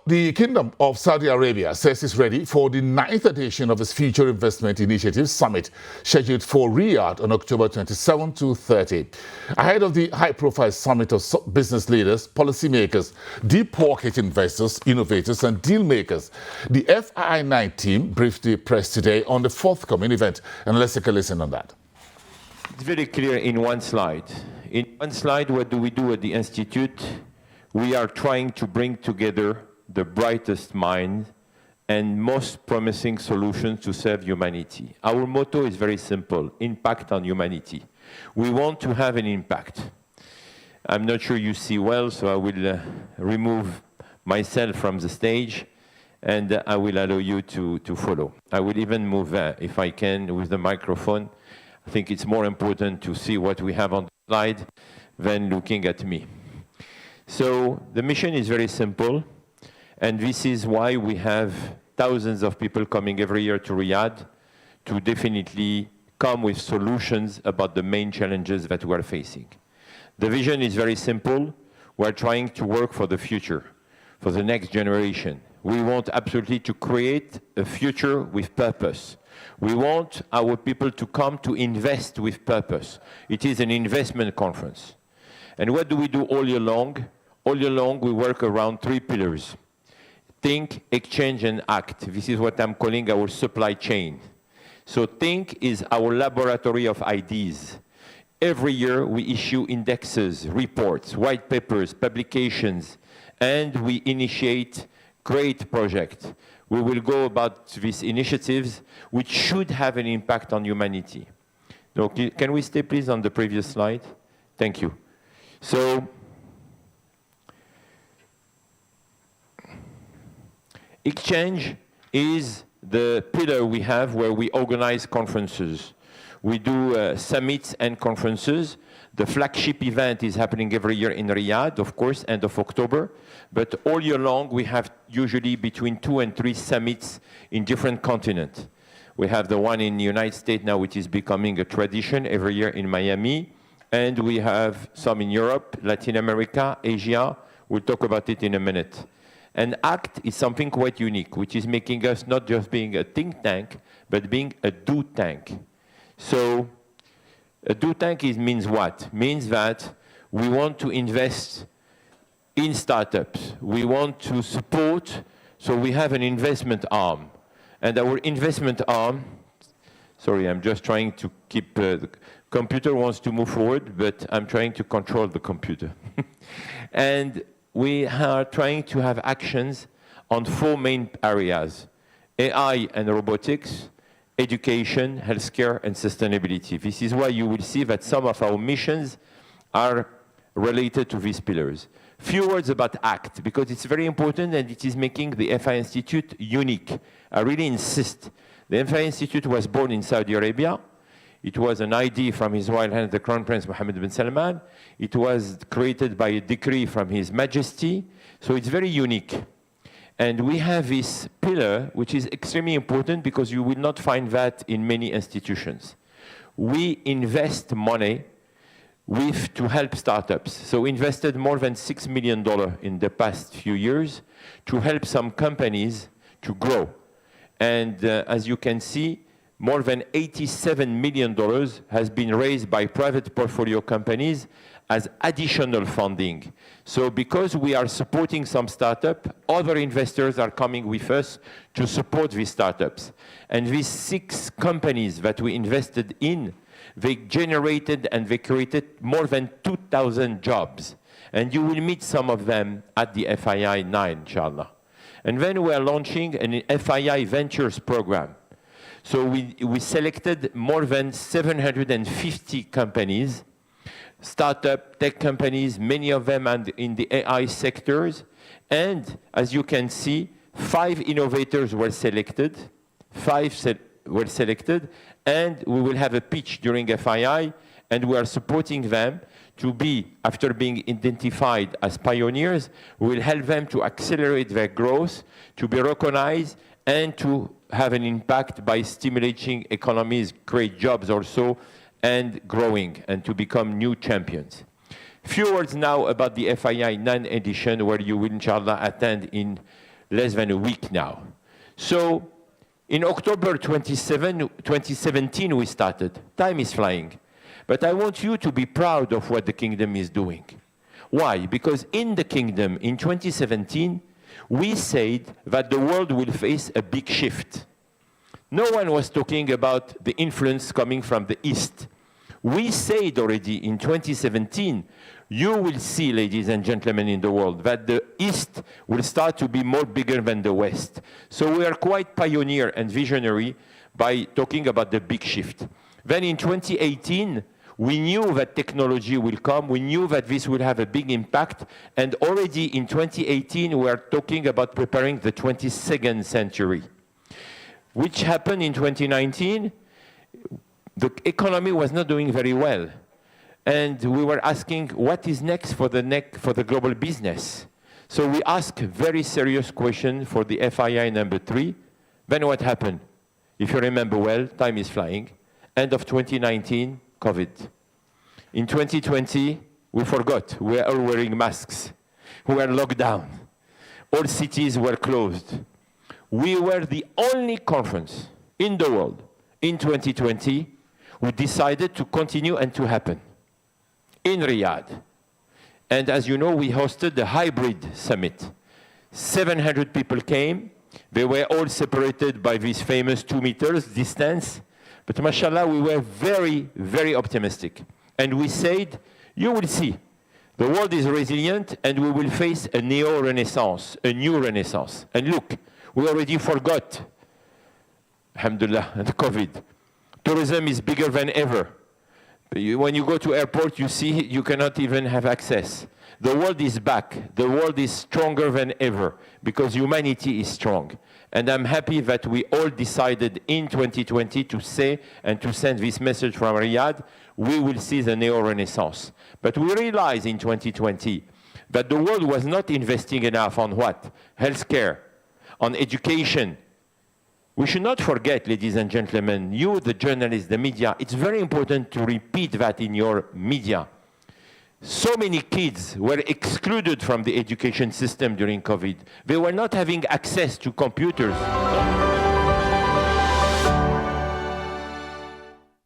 the Kingdom of Saudi Arabia says it's ready for the 9th edition of its Future Investment Initiative Summit, scheduled for Riyadh on October 27 to 30. Ahead of the high-profile summit of business leaders, policymakers, deep pocket investors, innovators, and deal makers, the FII9 team briefed the press today on the forthcoming event. And let's take a listen on that. It's very clear in one slide. In one slide, what do we do at the Institute? We are trying to bring together the brightest minds and most promising solutions to serve humanity. Our motto is very simple: impact on humanity. We want to have an impact. I'm not sure you see well, so I will remove myself from the stage, and I will allow you to follow. I will even move, if I can, with the microphone. I think it's more important to see what we have on the slide than looking at me. So the mission is very simple, and this is why we have thousands of people coming every year to Riyadh to definitely come with solutions about the main challenges that we are facing. The vision is very simple. We're trying to work for the future, for the next generation. We want absolutely to create a future with purpose. We want our people to come to invest with purpose. It is an investment conference. And what do we do all year long? All year long, we work around 3 pillars: think, exchange, and act. This is what I'm calling our supply chain. So think is our laboratory of ideas. Every year, we issue indexes, reports, white papers, publications, and we initiate great projects. We will go about these initiatives, which should have an impact on humanity. So, can we stay, please, on the previous slide? Thank you. So, exchange is the pillar we have where we organize conferences. We do summits and conferences. The flagship event is happening every year in Riyadh, of course, end of October. But all year long, we have usually between 2 and 3 summits in different continents. We have the one in the United States now, which is becoming a tradition every year in Miami. And we have some in Europe, Latin America, Asia. We'll talk about it in a minute. And ACT is something quite unique, which is making us not just being a think tank, but being a do tank. So a do tank means what? Means that we want to invest in startups. We want to support, so we have an investment arm. And our investment arm, sorry, I'm just trying to keep, the computer wants to move forward, but I'm trying to control the computer. And we are trying to have actions on 4 main areas: AI and robotics, education, healthcare, and sustainability. This is why you will see that some of our missions are related to these pillars. Few words about ACT, because it's very important and it is making the FI Institute unique. I really insist. The FI Institute was born in Saudi Arabia. It was an idea from His Royal Highness the Crown Prince Mohammed bin Salman. It was created by a decree from His Majesty. So it's very unique. And we have this pillar, which is extremely important because you will not find that in many institutions. We invest money to help startups. So we invested more than $6 million in the past few years to help some companies to grow. And as you can see, more than $87 million has been raised by private portfolio companies as additional funding. So because we are supporting some startup, other investors are coming with us to support these startups. And these 6 companies that we invested in, they generated and they created more than 2,000 jobs. And you will meet some of them at the FII9, inshallah. And then we are launching an FII Ventures program. So we selected more than 750 companies, startup tech companies, many of them are in the AI sectors. And as you can see, 5 innovators were selected, and we will have a pitch during FII, and we are supporting them to be, after being identified as pioneers, we will help them to accelerate their growth, to be recognized, and to have an impact by stimulating economies, create jobs also, and growing, and to become new champions. Few words now about the FII9 edition, where you will, inshallah, attend in less than a week now. So in October 2017 we started. Time is flying. But I want you to be proud of what the kingdom is doing. Why? Because in the kingdom in 2017, we said that the world will face a big shift. No one was talking about the influence coming from the East. We said already in 2017, you will see, ladies and gentlemen in the world, that the East will start to be more bigger than the West. So we are quite pioneer and visionary by talking about the big shift. Then in 2018, we knew that technology will come, we knew that this will have a big impact, and already in 2018 we are talking about preparing the 22nd century. Which happened in 2019, the economy was not doing very well. And we were asking, what is next for the global business? So we asked a very serious question for the FII number 3. Then what happened? If you remember well, time is flying. End of 2019, COVID. In 2020, we forgot. We were all wearing masks. We were locked down. All cities were closed. We were the only conference in the world in 2020 who decided to continue and to happen in Riyadh. And as you know, we hosted the hybrid summit. 700 people came. They were all separated by this famous 2 meters distance. But mashallah, we were very, very optimistic. And we said, you will see, the world is resilient and we will face a neo-renaissance, a new renaissance. And look, we already forgot, alhamdulillah, and COVID. Tourism is bigger than ever. When you go to airport, you see you cannot even have access. The world is back. The world is stronger than ever because humanity is strong. And I'm happy that we all decided in 2020 to say and to send this message from Riyadh, we will see the neo-renaissance. But we realized in 2020 that the world was not investing enough on what? Healthcare, on education. We should not forget, ladies and gentlemen, you, the journalists, the media, it's very important to repeat that in your media. So many kids were excluded from the education system during COVID. They were not having access to computers.